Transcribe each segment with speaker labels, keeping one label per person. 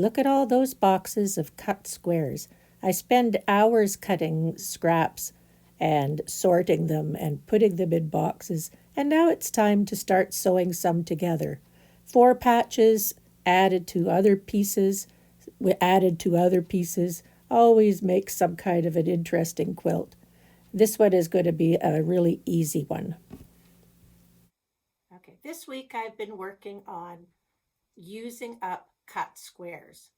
Speaker 1: Look at all those boxes of cut squares. I spend hours cutting scraps and sorting them and putting them in boxes, and now it's time to start sewing some together. 4 patches added to other pieces, always makes some kind of an interesting quilt. This one is going to be a really easy one. Okay, this week I've been working on using up cut squares.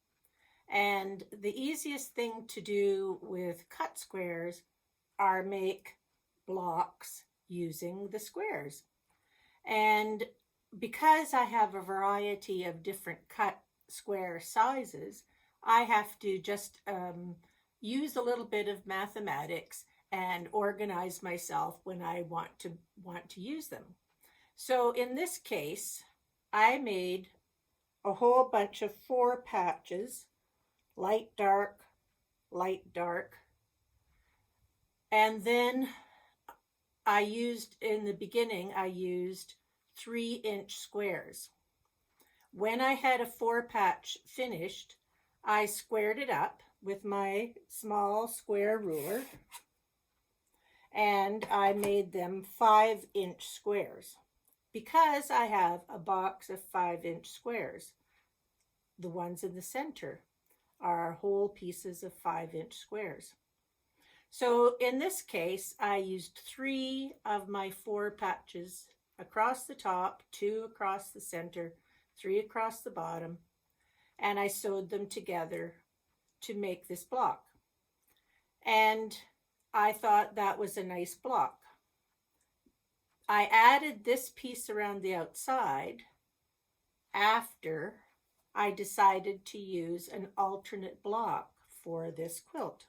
Speaker 1: And the easiest thing to do with cut squares are make blocks using the squares. And because I have a variety of different cut square sizes, I have to just use a little bit of mathematics and organize myself when I want to use them. So in this case, I made a whole bunch of 4 patches, light, dark, light, dark. And then in the beginning, I used 3-inch squares. When I had a 4 patch finished, I squared it up with my small square ruler, and I made them 5-inch squares. Because I have a box of 5-inch squares, the ones in the center are whole pieces of 5-inch squares. So in this case, I used 3 of my 4 patches across the top, 2 across the center, 3 across the bottom, and I sewed them together to make this block. And I thought that was a nice block. I added this piece around the outside after I decided to use an alternate block for this quilt.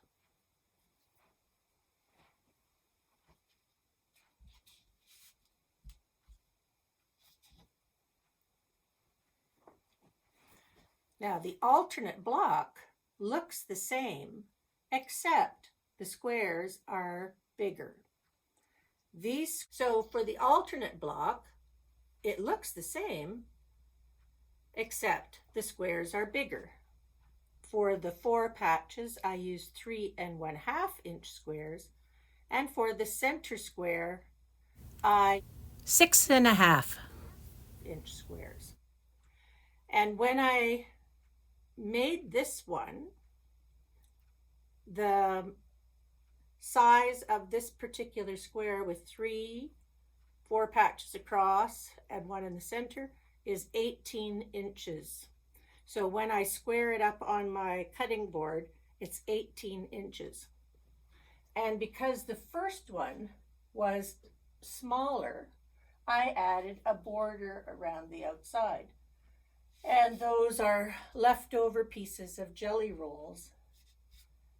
Speaker 1: Now the alternate block looks the same, except the squares are bigger. So for the alternate block, it looks the same, except the squares are bigger. For the 4 patches, I used 3½ inch squares, and for the center square, I 6½ inch squares. And when I made this one, the size of this particular square with 4 patches across and 1 in the center is 18 inches. So when I square it up on my cutting board, it's 18 inches. And because the first one was smaller, I added a border around the outside. And those are leftover pieces of jelly rolls.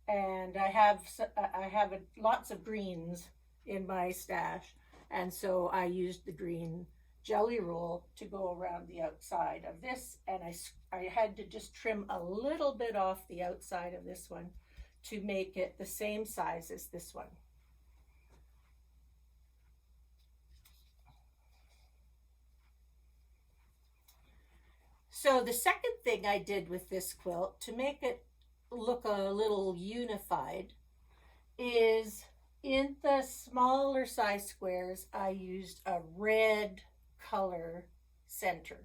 Speaker 1: And I have lots of greens in my stash, and so I used the green jelly roll to go around the outside of this, and I had to just trim a little bit off the outside of this one to make it the same size as this one. So the second thing I did with this quilt to make it look a little unified is in the smaller size squares, I used a red color center.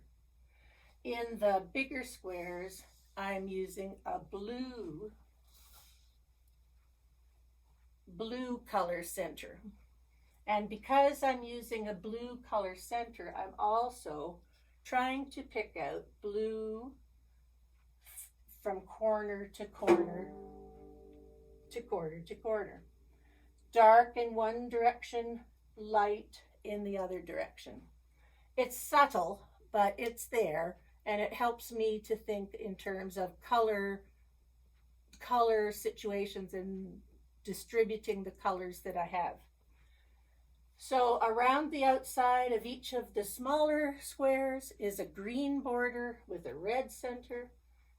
Speaker 1: In the bigger squares, I'm using a blue color center. And because I'm using a blue color center, I'm also trying to pick out blue from corner to corner to corner to corner. Dark in one direction, light in the other direction. It's subtle, but it's there, and it helps me to think in terms of color situations and distributing the colors that I have. So around the outside of each of the smaller squares is a green border with a red center,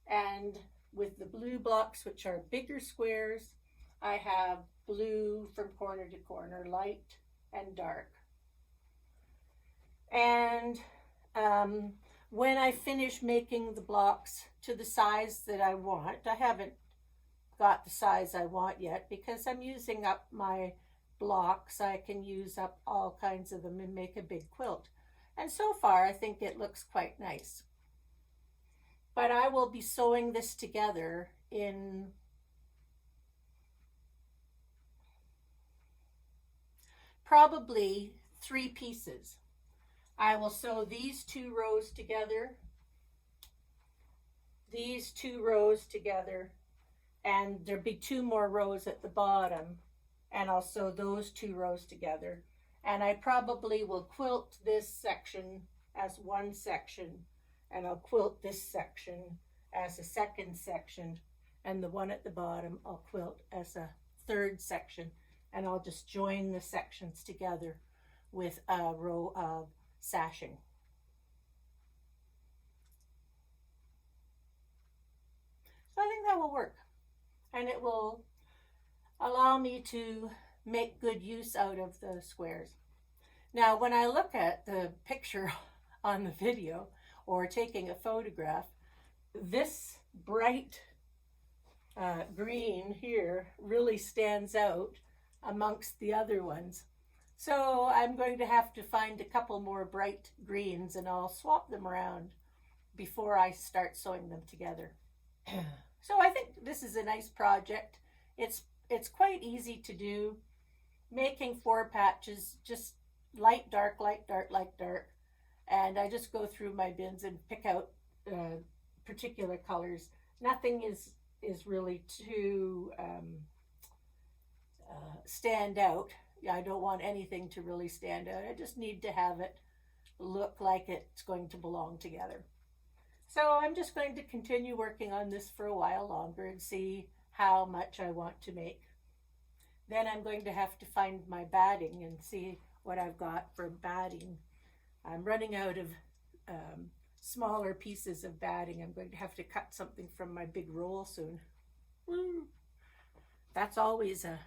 Speaker 1: and with the blue blocks, which are bigger squares, I have blue from corner to corner, light and dark. And When I finish making the blocks to the size that I want, I haven't got the size I want yet because I'm using up my blocks. I can use up all kinds of them and make a big quilt. And so far, I think it looks quite nice. But I will be sewing this together in probably 3 pieces. I will sew these 2 rows together, these 2 rows together, and there'll be 2 more rows at the bottom, and I'll sew those 2 rows together. And I probably will quilt this section as one section, and I'll quilt this section as a second section, and the one at the bottom I'll quilt as a third section, and I'll just join the sections together with a row of sashing. So I think that will work, and it will allow me to make good use out of the squares. Now, when I look at the picture on the video or taking a photograph, this bright green here really stands out amongst the other ones. So I'm going to have to find a couple more bright greens, and I'll swap them around before I start sewing them together. So I think this is a nice project. It's quite easy to do. Making 4 patches, just light, dark, light, dark, light, dark. And I just go through my bins and pick out particular colors. Nothing is really too stand out. I don't want anything to really stand out. I just need to have it look like it's going to belong together. So I'm just going to continue working on this for a while longer and see how much I want to make. Then I'm going to have to find my batting and see what I've got for batting. I'm running out of smaller pieces of batting. I'm going to have to cut something from my big roll soon. That's always a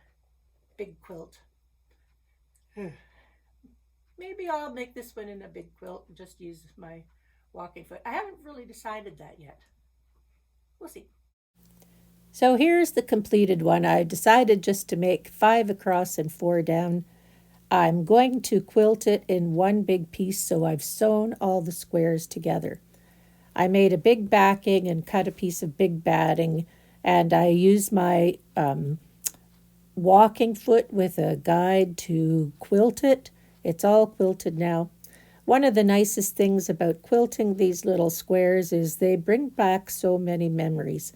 Speaker 1: big quilt. Maybe I'll make this one in a big quilt and just use my walking foot. I haven't really decided that yet. We'll see. So here's the completed one. I decided just to make 5 across and 4 down. I'm going to quilt it in one big piece, so I've sewn all the squares together. I made a big backing and cut a piece of big batting, and I used my walking foot with a guide to quilt it. It's all quilted now. One of the nicest things about quilting these little squares is they bring back so many memories.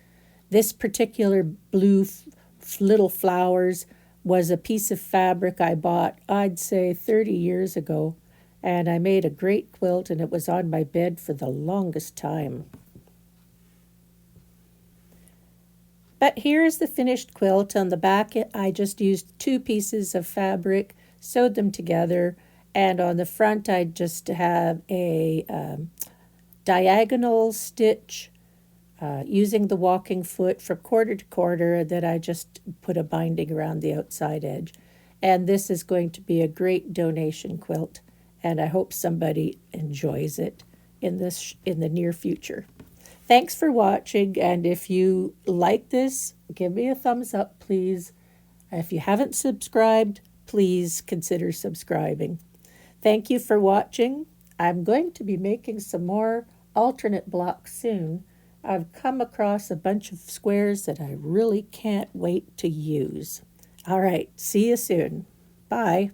Speaker 1: This particular blue little flowers was a piece of fabric I bought, I'd say 30 years ago, and I made a great quilt, and it was on my bed for the longest time. But here's the finished quilt. On the back, I just used 2 pieces of fabric, sewed them together, and on the front, I just have a diagonal stitch using the walking foot from quarter to quarter that I just put a binding around the outside edge. And this is going to be a great donation quilt, and I hope somebody enjoys it in the near future. Thanks for watching, and if you like this, give me a thumbs up, please. If you haven't subscribed, please consider subscribing. Thank you for watching. I'm going to be making some more alternate blocks soon. I've come across a bunch of squares that I really can't wait to use. All right, see you soon. Bye.